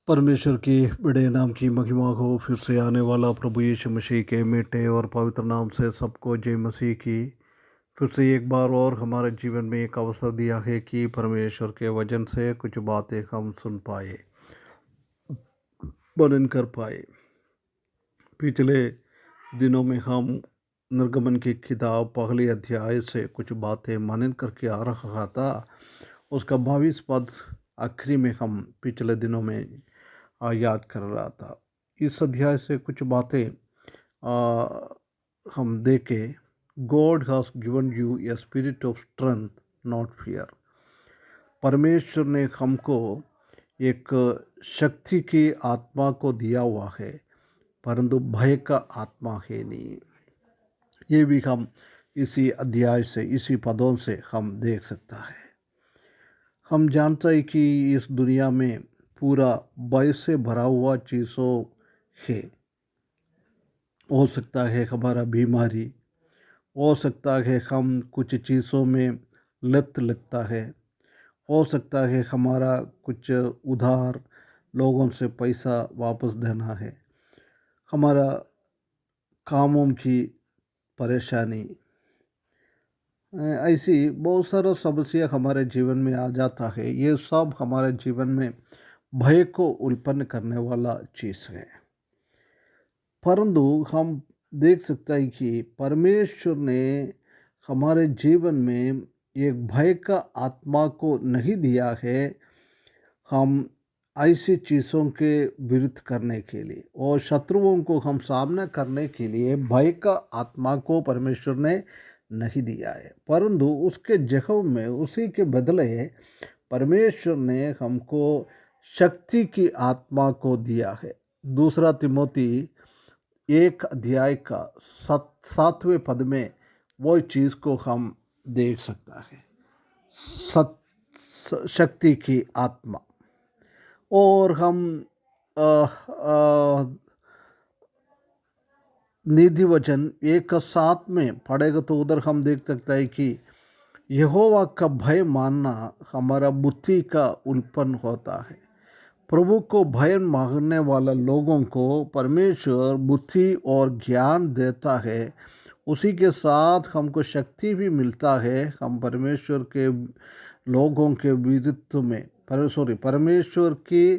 परमेश्वर के बड़े नाम की महिमा हो। फिर से आने वाला प्रभु यीशु मसीह के मीठे और पवित्र नाम से सबको जय मसीह की। फिर से एक बार और हमारे जीवन में एक अवसर दिया है कि परमेश्वर के वचन से कुछ बातें हम सुन पाए, मनन कर पाए। पिछले दिनों में हम निर्गमन की किताब पहले अध्याय से कुछ बातें मनन करके आ रहा था। उसका 22 पद आखिरी में हम पिछले दिनों में याद कर रहा था। इस अध्याय से कुछ बातें हम देखे। God has given U a spirit of strength not fear. परमेश्वर ने हमको एक शक्ति की आत्मा को दिया हुआ है, परंतु भय का आत्मा है नहीं। ये भी हम इसी अध्याय से, इसी पदों से हम देख सकता है। हम जानते हैं कि इस दुनिया में पूरा भय से भरा हुआ चीज़ों है। हो सकता है हमारा बीमारी, हो सकता है हम कुछ चीज़ों में लत लगता है, हो सकता है हमारा कुछ उधार लोगों से पैसा वापस देना है, हमारा कामों की परेशानी, ऐसी बहुत सारा समस्या हमारे जीवन में आ जाता है। ये सब हमारे जीवन में भय को उत्पन्न करने वाला चीज़ है। परंतु हम देख सकते हैं कि परमेश्वर ने हमारे जीवन में एक भय का आत्मा को नहीं दिया है। हम ऐसी चीज़ों के विरुद्ध करने के लिए और शत्रुओं को हम सामना करने के लिए भय का आत्मा को परमेश्वर ने नहीं दिया है, परंतु उसके जगह में, उसी के बदले परमेश्वर ने हमको शक्ति की आत्मा को दिया है। दूसरा तिमोती 1 अध्याय का 7वें पद में वो चीज़ को हम देख सकता है। शक्ति की आत्मा। और हम निधि वचन 1:7 में पढ़ेगा तो उधर हम देख सकते हैं कि यहोवा का भय मानना हमारा बुद्धि का उत्पन्न होता है। प्रभु को भय मांगने वाला लोगों को परमेश्वर बुद्धि और ज्ञान देता है। उसी के साथ हमको शक्ति भी मिलता है। हम परमेश्वर के लोगों के विरुद्ध में परमेश्वर की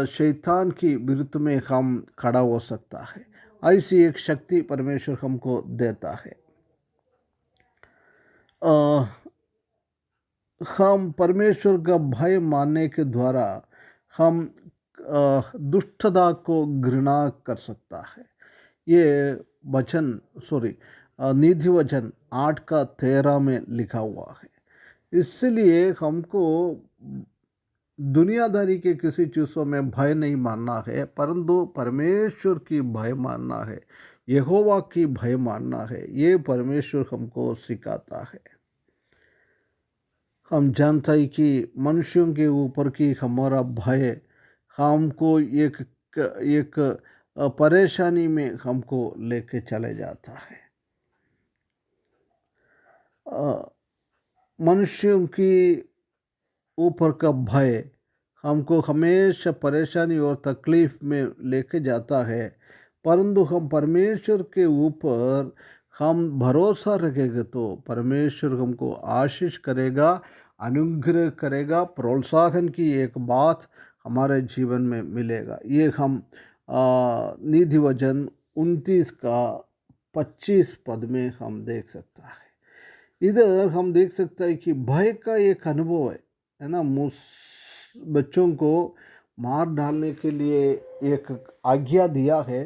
शैतान की विरुद्ध में हम खड़ा हो सकता है। ऐसी एक शक्ति परमेश्वर हमको देता है। हम परमेश्वर का भय मानने के द्वारा हम दुष्टता को घृणा कर सकता है। ये वचन निधि वचन 8:13 में लिखा हुआ है। इसलिए हमको दुनियादारी के किसी चीज़ों में भय नहीं मानना है, परंतु परमेश्वर की भय मानना है, यहोवा की भय मानना है। ये परमेश्वर हमको सिखाता है। हम जानते हैं कि मनुष्यों के ऊपर की हमारा भय हमको एक परेशानी में हमको लेके चले जाता है। मनुष्यों की ऊपर का भय हमको हमेशा परेशानी और तकलीफ में लेके जाता है, परंतु हम परमेश्वर के ऊपर हम भरोसा रखेंगे तो परमेश्वर हमको आशीष करेगा, अनुग्रह करेगा, प्रोत्साहन की एक बात हमारे जीवन में मिलेगा। ये हम निधि वचन 29 का 25 पद में हम देख सकता है। इधर हम देख सकते हैं कि भय का एक अनुभव है ना। बच्चों को मार डालने के लिए एक आज्ञा दिया है,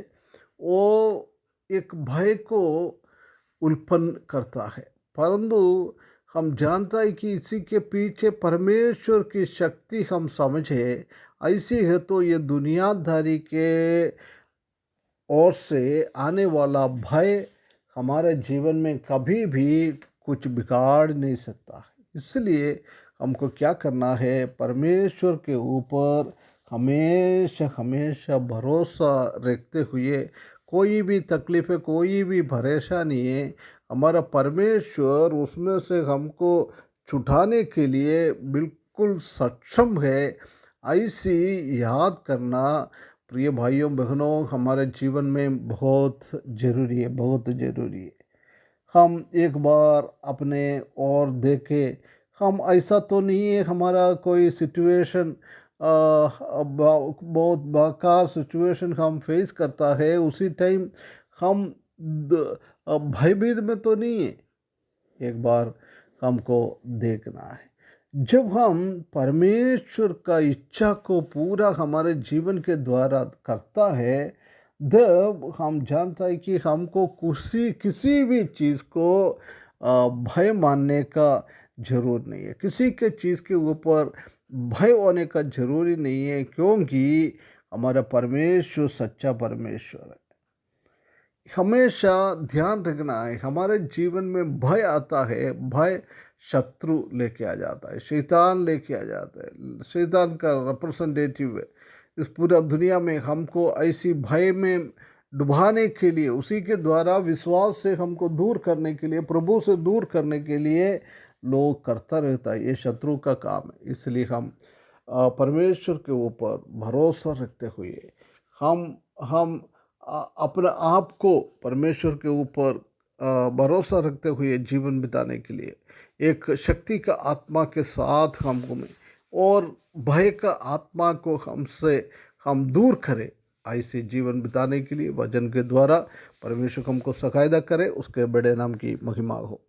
वो एक भय को उत्पन्न करता है, परंतु हम जानता है कि इसी के पीछे परमेश्वर की शक्ति हम समझे ऐसी है तो ये दुनियादारी के ओर से आने वाला भय हमारे जीवन में कभी भी कुछ बिगाड़ नहीं सकता। इसलिए हमको क्या करना है, परमेश्वर के ऊपर हमेशा हमेशा भरोसा रखते हुए कोई भी तकलीफ़ है, कोई भी परेशानी है, हमारा परमेश्वर उसमें से हमको छुटाने के लिए बिल्कुल सक्षम है। ऐसी याद करना प्रिय भाइयों बहनों हमारे जीवन में बहुत ज़रूरी है, बहुत ज़रूरी है। हम एक बार अपने और देखें, हम ऐसा तो नहीं है हमारा कोई सिचुएशन बहुत बेकार सिचुएशन हम फेस करता है, उसी टाइम हम भयभीत में तो नहीं है। एक बार हमको देखना है, जब हम परमेश्वर का इच्छा को पूरा हमारे जीवन के द्वारा करता है, तब हम जानता है कि हमको किसी किसी भी चीज़ को भय मानने का जरूर नहीं है, किसी के चीज़ के ऊपर भय होने का जरूरी नहीं है, क्योंकि हमारा परमेश्वर सच्चा परमेश्वर है। हमेशा ध्यान रखना है, हमारे जीवन में भय आता है, भय शत्रु लेके आ जाता है, शैतान लेके आ जाता है, शैतान का रिप्रेजेंटेटिव है इस पूरा दुनिया में। हमको ऐसी भय में डुबाने के लिए, उसी के द्वारा विश्वास से हमको दूर करने के लिए, प्रभु से दूर करने के लिए लोग करता रहता है। ये शत्रु का काम है। इसलिए हम परमेश्वर के ऊपर भरोसा रखते हुए हम अपने आप को परमेश्वर के ऊपर भरोसा रखते हुए जीवन बिताने के लिए एक शक्ति का आत्मा के साथ हमको में और भय का आत्मा को हमसे हम दूर करें, ऐसे जीवन बिताने के लिए वचन के द्वारा परमेश्वर हमको सकायदा करे। उसके बड़े नाम की महिमा हो।